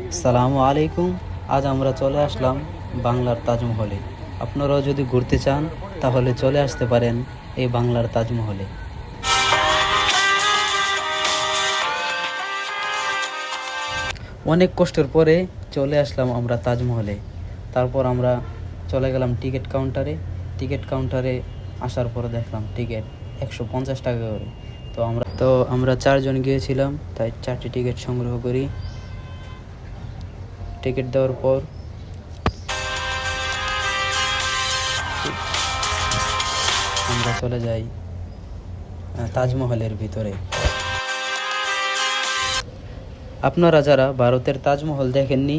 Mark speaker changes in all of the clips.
Speaker 1: আসসালামু আলাইকুম। আজ আমরা চলে আসলাম বাংলার তাজমহলে। আপনারাও যদি ঘুরতে চান তাহলে চলে আসতে পারেন এই বাংলার তাজমহলে। অনেক কষ্টের পরে চলে আসলাম আমরা তাজমহলে। তারপর আমরা চলে গেলাম টিকিট কাউন্টারে। টিকিট কাউন্টারে আসার পরে দেখলাম টিকিট 150 টাকা করে। তো আমরা 4 জন গিয়েছিলাম, তাই 4টি টিকিট সংগ্রহ করি। টিকিট দেওয়ার পর আমরা চলে যাই তাজমহলের ভিতরে। আপনারা যারা ভারতের তাজমহল দেখেননি,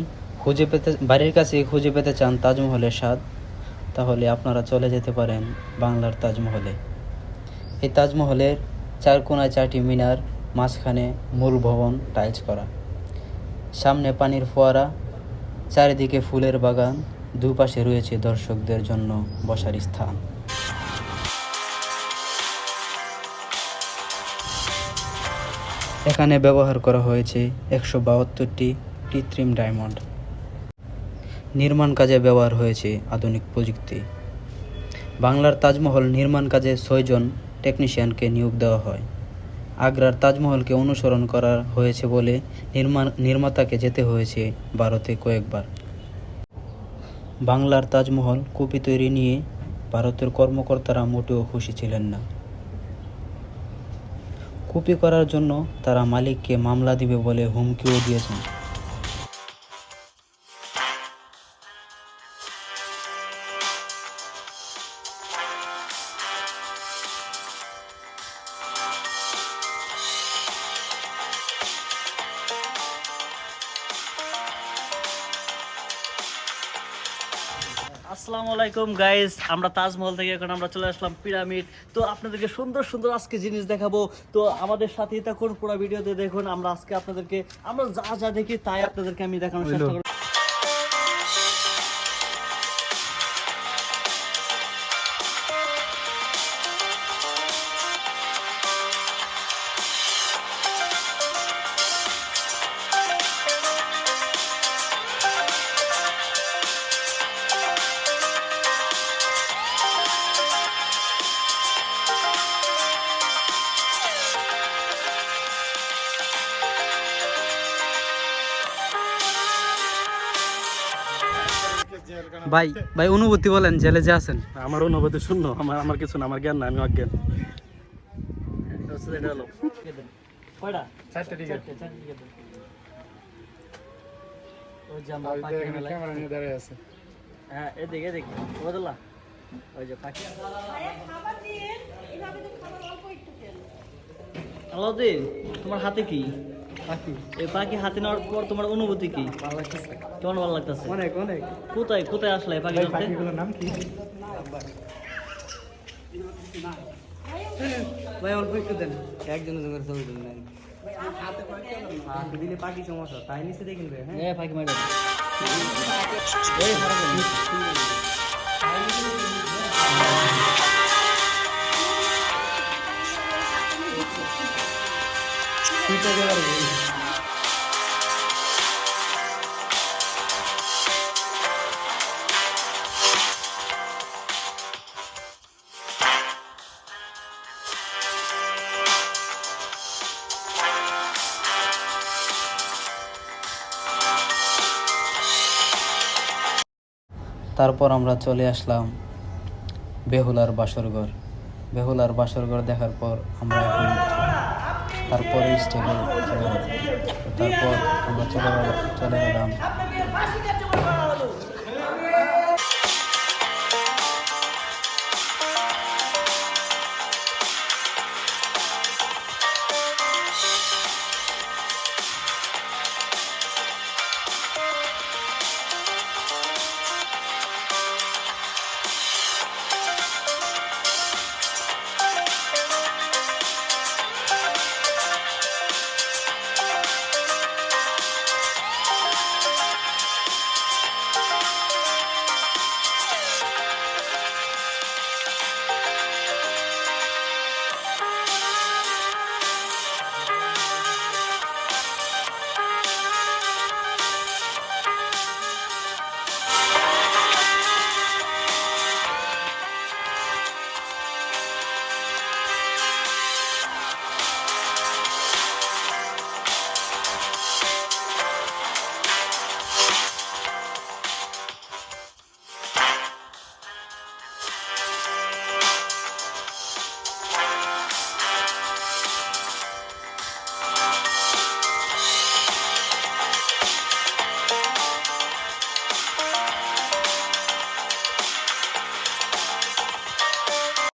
Speaker 1: বাড়ির কাছে খুঁজে পেতে চান তাজমহলের স্বাদ, তাহলে আপনারা চলে যেতে পারেন বাংলার তাজমহলে। এই তাজমহলের 4 কোণায় 4টি মিনার, মাঝখানে মূল ভবন টাইলস করা, সামনে পানির ফোয়ারা, চারিদিকে ফুলের বাগান, দুপাশে রয়েছে দর্শকদের জন্য বসার স্থান। এখানে ব্যবহার করা হয়েছে 172টি কৃত্রিম ডায়মন্ড। নির্মাণ কাজে ব্যবহার হয়েছে আধুনিক প্রযুক্তি। বাংলার তাজমহল নির্মাণ কাজে 6 জন টেকনিশিয়ানকে নিয়োগ দেওয়া হয়। আগ্রার তাজমহলকে অনুসরণ করা হয়েছে বলে নির্মাতাকে যেতে হয়েছে ভারতে কয়েকবার। বাংলার তাজমহল কপি তৈরি নিয়ে ভারতের কর্মকর্তারা মোটেও খুশি ছিলেন না। কপি করার জন্য তারা মালিককে মামলা দিবে বলে হুমকিও দিয়েছেন।
Speaker 2: আসসালামু আলাইকুম গাইস, আমরা তাজমহল থেকে এখন আমরা চলে আসলাম পিরামিড। তো আপনাদেরকে সুন্দর সুন্দর আজকে জিনিস দেখাবো। তো আমাদের সাথেই থাকুন, পুরো ভিডিওতে দেখুন। আমরা আজকে আপনাদেরকে আমরা যা যা দেখি তাই আপনাদেরকে আমি দেখানোর চেষ্টা করব।
Speaker 1: ভাই ভাই অনুভূতি বলেন, জেলে যে আছেন।
Speaker 2: আমার অনুভূতি শূন্য, আমার কিছু না, আমার জ্ঞান না, আমি অজ্ঞান। এটা হলো কয়টা? 4টে টিকেট। ওই যে আমরা ক্যামেরা নিয়ে দাঁড়িয়ে আছে। হ্যাঁ, এদিকে এদিকে বদলা। ওই যে পাখি। আলাউদ্দিন, তোমার হাতে কি পাখি? এই পাখি হাতে নেওয়ার পর তোমার অনুভূতি কি? ভালো লাগতেছে। কেমন ভালো লাগতেছে? অনেক অনেক। কোথায় কোথায় আসলে এই পাখি? পাখিগুলোর নাম কি? ভাই অল্প একটু দেন, একজনের জন্য ছবি তুলবেন। হাতে দিলে পাখি সমস্যা, তাই নিচে দেখেন। হ্যাঁ পাখি মারে।
Speaker 1: তারপর আমরা চলে আসলাম বেহুলার বাসরঘর। বেহুলার বাসরঘর দেখার পর আমরা এখন তারপরে স্টেজে তারপর আমরা চলে গেলাম